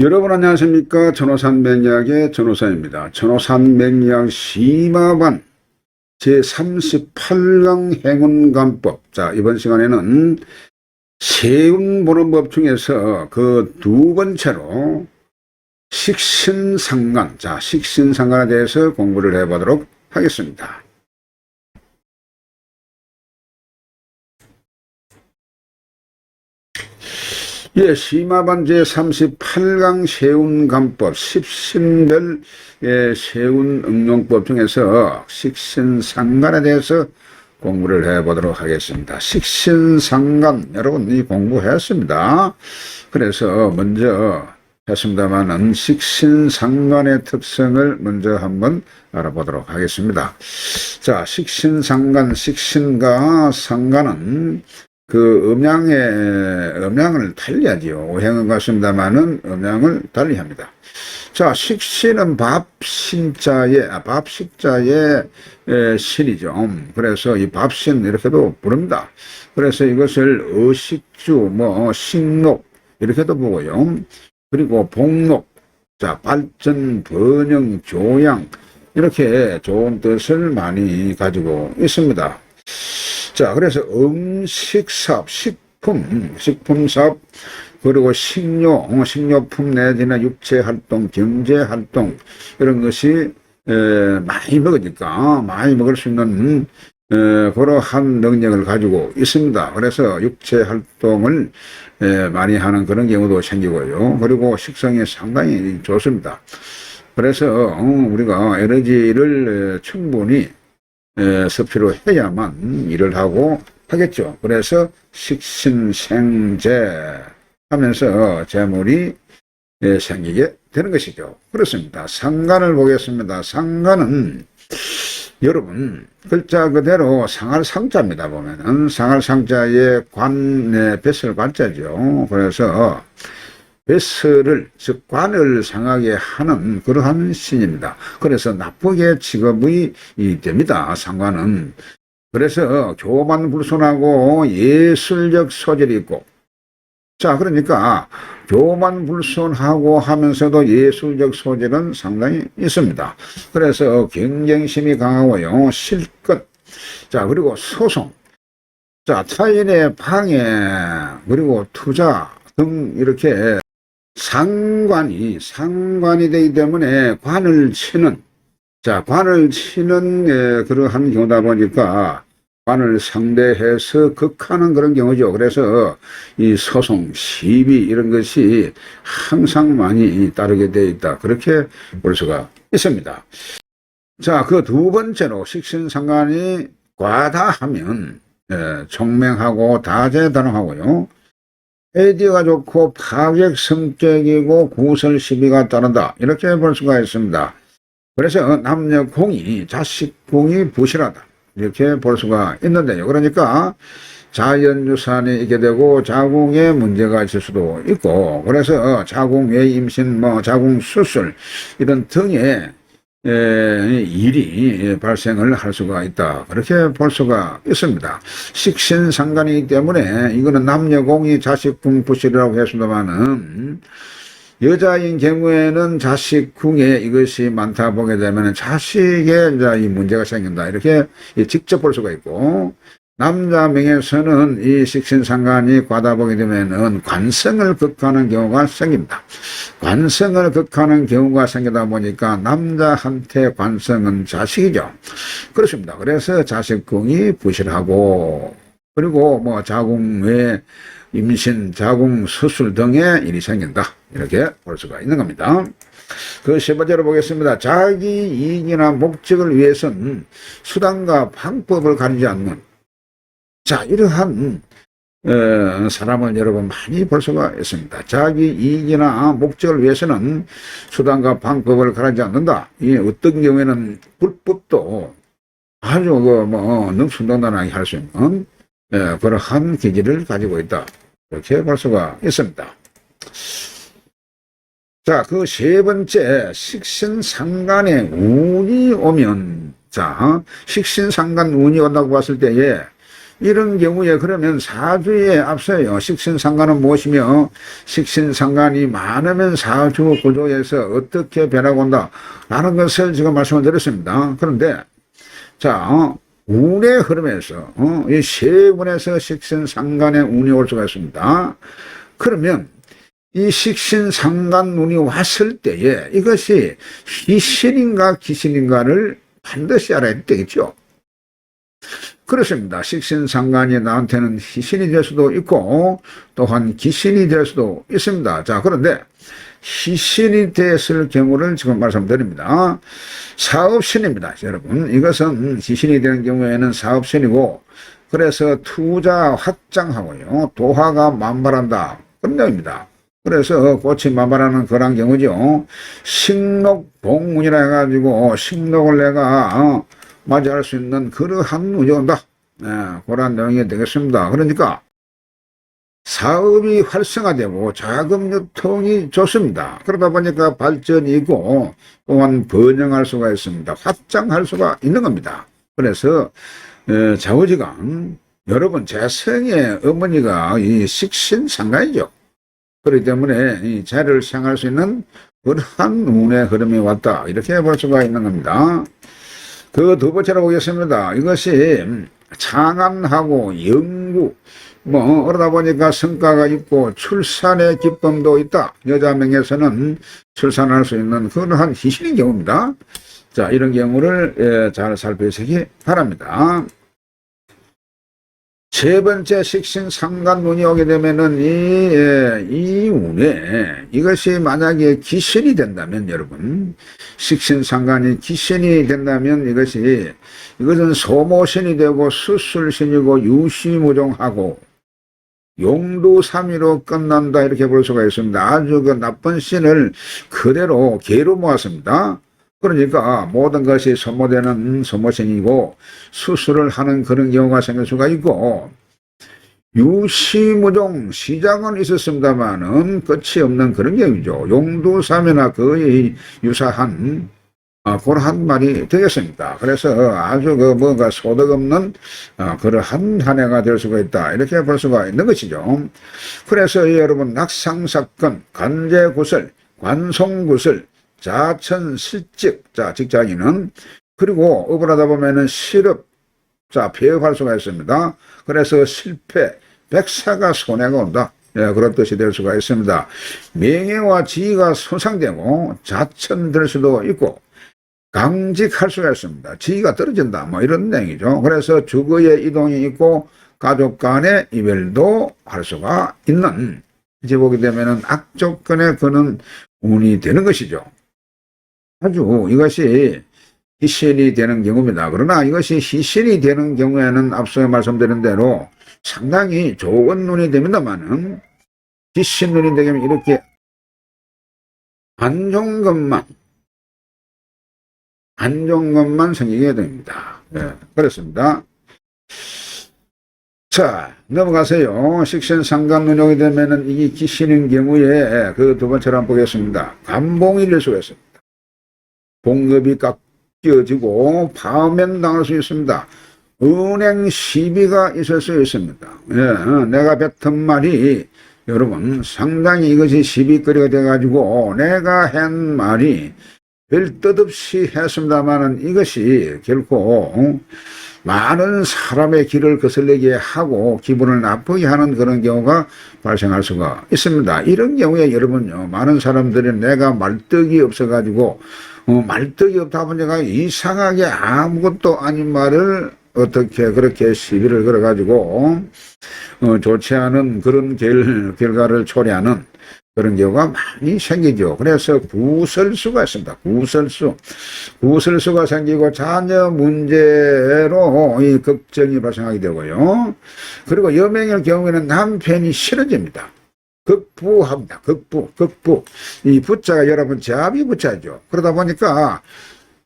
여러분 안녕하십니까. 전호산맹약의 전호사입니다. 전호산맹약 심화반 제38강 행운관법. 자, 이번 시간에는 세운보는법 중에서 그 두 번째로 식신상간. 자, 식신상간에 대해서 공부를 해보도록 하겠습니다. 예, 심화반 제38강 세운관법, 십신별 세운응용법 중에서 식신상간에 대해서 공부를 해보도록 하겠습니다. 식신상간, 여러분 이 공부했습니다. 그래서 먼저 했습니다만은 식신상간의 특성을 먼저 한번 알아보도록 하겠습니다. 자, 식신상간, 식신과 상간은 그 음양을 달리하지요. 오행은 같습니다만은 음양을 달리합니다. 자, 식신은 밥식자의 신이죠. 그래서 이 밥신 이렇게도 부릅니다. 그래서 이것을 어식주, 식록 이렇게도 보고요. 그리고 복록, 자, 발전, 번영, 조양 이렇게 좋은 뜻을 많이 가지고 있습니다. 자, 그래서 음식사업, 식품사업, 그리고 식료품 내지는 육체활동, 경제활동, 이런 것이, 많이 먹으니까, 많이 먹을 수 있는, 그러한 능력을 가지고 있습니다. 그래서 육체활동을, 많이 하는 그런 경우도 생기고요. 그리고 식성이 상당히 좋습니다. 그래서, 우리가 에너지를 충분히 섭취로 해야만 일을 하고 하겠죠. 그래서 식신생재 하면서 재물이 생기게 되는 것이죠. 그렇습니다. 상간을 보겠습니다. 상간은 여러분 글자 그대로 상할 상자입니다. 보면은 상할 상자의 뱃을 관자죠. 그래서 뱃을, 즉 관을 상하게 하는 그러한 신입니다. 그래서 나쁘게 직업이 됩니다. 상관은. 그래서 교만불손하고 예술적 소질이 있고, 자, 그러니까 교만불손하고 하면서도 예술적 소질은 상당히 있습니다. 그래서 경쟁심이 강하고요. 실컷, 자, 그리고 소송, 자, 타인의 방해, 그리고 투자 등 이렇게 상관이 되기 때문에 관을 치는 그러한 경우다 보니까 관을 상대해서 극하는 그런 경우죠. 그래서 이 소송, 시비 이런 것이 항상 많이 따르게 되어 있다. 그렇게 볼 수가 있습니다. 자, 그 두 번째로 식신상관이 과다하면 총명하고 다재다능하고요. 아이디어가 좋고 파격 성격이고 구설 시비가 따른다. 이렇게 볼 수가 있습니다. 그래서 남녀공이 자식공이 부실하다. 이렇게 볼 수가 있는데요. 그러니까 자연유산이 있게 되고 자궁에 문제가 있을 수도 있고, 그래서 자궁외 임신, 자궁 수술 이런 등의 일이 발생을 할 수가 있다. 그렇게 볼 수가 있습니다. 식신상간이기 때문에 이거는 남녀공이 자식궁 부실이라고 했습니다만은 여자인 경우에는 자식궁에 이것이 많다 보게 되면 자식에 이 문제가 생긴다. 이렇게 직접 볼 수가 있고, 남자 명에서는 이 식신상간이 과다 보게 되면은 관성을 극하는 경우가 생깁니다. 관성을 극하는 경우가 생기다 보니까 남자한테 관성은 자식이죠. 그렇습니다. 그래서 자식궁이 부실하고, 그리고 자궁외 임신, 자궁 수술 등의 일이 생긴다. 이렇게 볼 수가 있는 겁니다. 그 세 번째로 보겠습니다. 자기 이익이나 목적을 위해서는 수단과 방법을 가리지 않는, 자, 이러한 사람을 여러분 많이 볼 수가 있습니다. 자기 이익이나 목적을 위해서는 수단과 방법을 가리지 않는다. 이 어떤 경우에는 불법도 아주 능수능란하게 할 수 있는 그러한 기질을 가지고 있다. 이렇게 볼 수가 있습니다. 자, 그 세 번째, 식신상간에 운이 오면, 자, 식신상간 운이 온다고 봤을 때에 이런 경우에 그러면 사주에 앞서요. 식신상관은 무엇이며 식신상관이 많으면 사주 구조에서 어떻게 변하고 온다 라는 것을 지금 말씀을 드렸습니다. 그런데 자 운의 흐름에서 이 세 분에서 식신상관의 운이 올 수가 있습니다. 그러면 이 식신상관 운이 왔을 때에 이것이 희신인가 기신인가를 반드시 알아야 되겠죠. 그렇습니다. 식신상관이 나한테는 희신이 될 수도 있고 또한 기신이 될 수도 있습니다. 자, 그런데 희신이 됐을 경우를 지금 말씀드립니다. 사업신입니다. 여러분, 이것은 희신이 되는 경우에는 사업신이고 그래서 투자 확장하고요. 도화가 만발한다. 그런 내용입니다. 그래서 꽃이 만발하는 그런 경우죠. 식록봉운이라 해가지고 식록을 내가 맞이할 수 있는 그러한 운이 온다. 그런 내용이 되겠습니다. 그러니까 사업이 활성화되고 자금 유통이 좋습니다. 그러다 보니까 발전이 있고 또한 번영할 수가 있습니다. 확장할 수가 있는 겁니다. 그래서 좌우지간 여러분 재성의 어머니가 이 식신상관이죠. 그렇기 때문에 이 자리를 생할 수 있는 그러한 운의 흐름이 왔다. 이렇게 볼 수가 있는 겁니다. 그 두 번째로 보겠습니다. 이것이 창안하고 영구 그러다 보니까 성과가 있고 출산의 기쁨도 있다. 여자 명에서는 출산할 수 있는 그러한 희신인 경우입니다. 자, 이런 경우를 잘 살펴보시기 바랍니다. 세 번째 식신상관 운이 오게 되면은 이 운에 이것이 만약에 기신이 된다면 여러분 식신상관이 기신이 된다면 이것은 소모신이 되고 수술신이고 유시무종하고 용두삼위로 끝난다 이렇게 볼 수가 있습니다. 아주 그 나쁜 신을 그대로 개로 모았습니다. 그러니까 모든 것이 소모되는 소모신이고 수술을 하는 그런 경우가 생길 수가 있고 유시무종 시작은 있었습니다만은 끝이 없는 그런 경우죠. 용두삼이나 거의 유사한 그러한 말이 되겠습니다. 그래서 아주 뭔가 소득 없는 그러한 한 해가 될 수가 있다. 이렇게 볼 수가 있는 것이죠. 그래서 여러분 낙상사건, 관제구설, 관송구설, 자천실직, 자 직장인은 그리고 업을 하다 보면은 실업, 자 폐업할 수가 있습니다. 그래서 실패, 백사가 손해가 온다. 그런 뜻이 될 수가 있습니다. 명예와 지위가 손상되고 자천될 수도 있고 강직할 수가 있습니다. 지위가 떨어진다. 이런 내용이죠. 그래서 주거의 이동이 있고 가족 간의 이별도 할 수가 있는 이제 보게 되면은 악조건에 그는 운이 되는 것이죠. 아주 이것이 희신이 되는 경우입니다. 그러나 이것이 희신이 되는 경우에는 앞서 말씀드린 대로 상당히 좋은 눈이 됩니다만은 희신 눈이 되면 이렇게 안 좋은 것만 생기게 됩니다. 그렇습니다. 자, 넘어가세요. 식신상관 눈이 오게 되면은 이게 기신인 경우에 그 두 번째로 한번 보겠습니다. 감봉이 될 수가 있습니다. 봉급이 깎여지고 파면당할 수 있습니다. 은행 시비가 있을 수 있습니다. 내가 뱉은 말이 여러분 상당히 이것이 시비거리가 돼가지고 내가 한 말이 별 뜻 없이 했습니다마는 이것이 결코 많은 사람의 길을 거슬리게 하고 기분을 나쁘게 하는 그런 경우가 발생할 수가 있습니다. 이런 경우에 여러분요 많은 사람들이 내가 말떡이 없어가지고 말떡이 없다 보니까 이상하게 아무것도 아닌 말을 어떻게 그렇게 시비를 걸어가지고 좋지 않은 그런 결과를 초래하는 그런 경우가 많이 생기죠. 그래서 구설수가 있습니다. 구설수가 생기고 자녀 문제로 이 걱정이 발생하게 되고요. 그리고 여명의 경우에는 남편이 싫어집니다. 극부합니다. 극부. 이 부자가 여러분 자비 부자죠. 그러다 보니까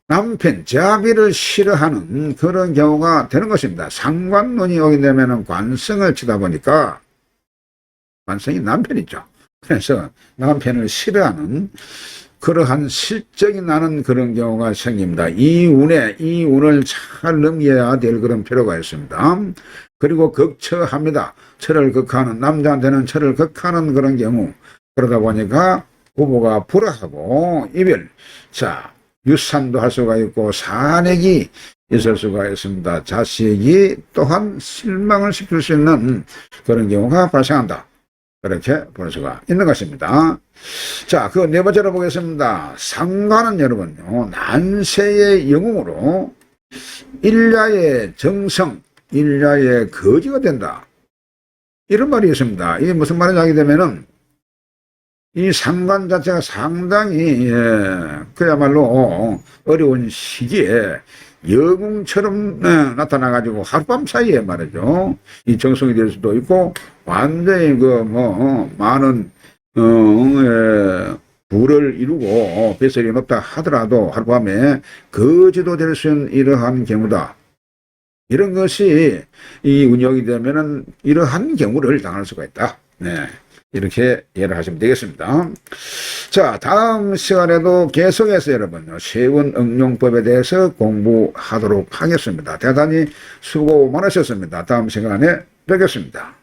남편, 자비를 싫어하는 그런 경우가 되는 것입니다. 상관론이 오게 되면 관성을 치다 보니까 관성이 남편이죠. 그래서 남편을 싫어하는 그러한 실적이 나는 그런 경우가 생깁니다. 이 운을 잘 넘겨야 될 그런 필요가 있습니다. 그리고 극처합니다. 철을 극하는, 남자한테는 철을 극하는 그런 경우. 그러다 보니까 부부가 불화하고 이별. 자, 유산도 할 수가 있고 산액이 있을 수가 있습니다. 자식이 또한 실망을 시킬 수 있는 그런 경우가 발생한다. 그렇게 볼 수가 있는 것입니다. 자, 그 네 번째로 보겠습니다. 상관은 여러분요, 난세의 영웅으로 일야의 정성, 일야의 거지가 된다. 이런 말이 있습니다. 이게 무슨 말인지 알게 되면은 이 상관 자체가 상당히 그야말로 어려운 시기에 영웅처럼 나타나가지고 하룻밤 사이에 말이죠. 이 정성이 될 수도 있고 완전히 많은 부를 이루고 뱃설이 높다 하더라도 하룻밤에 거지도 될 수 있는 이러한 경우다. 이런 것이 이 운영이 되면은 이러한 경우를 당할 수가 있다. 네. 이렇게 이해를 하시면 되겠습니다. 자, 다음 시간에도 계속해서 여러분 세운 응용법에 대해서 공부하도록 하겠습니다. 대단히 수고 많으셨습니다. 다음 시간에 뵙겠습니다.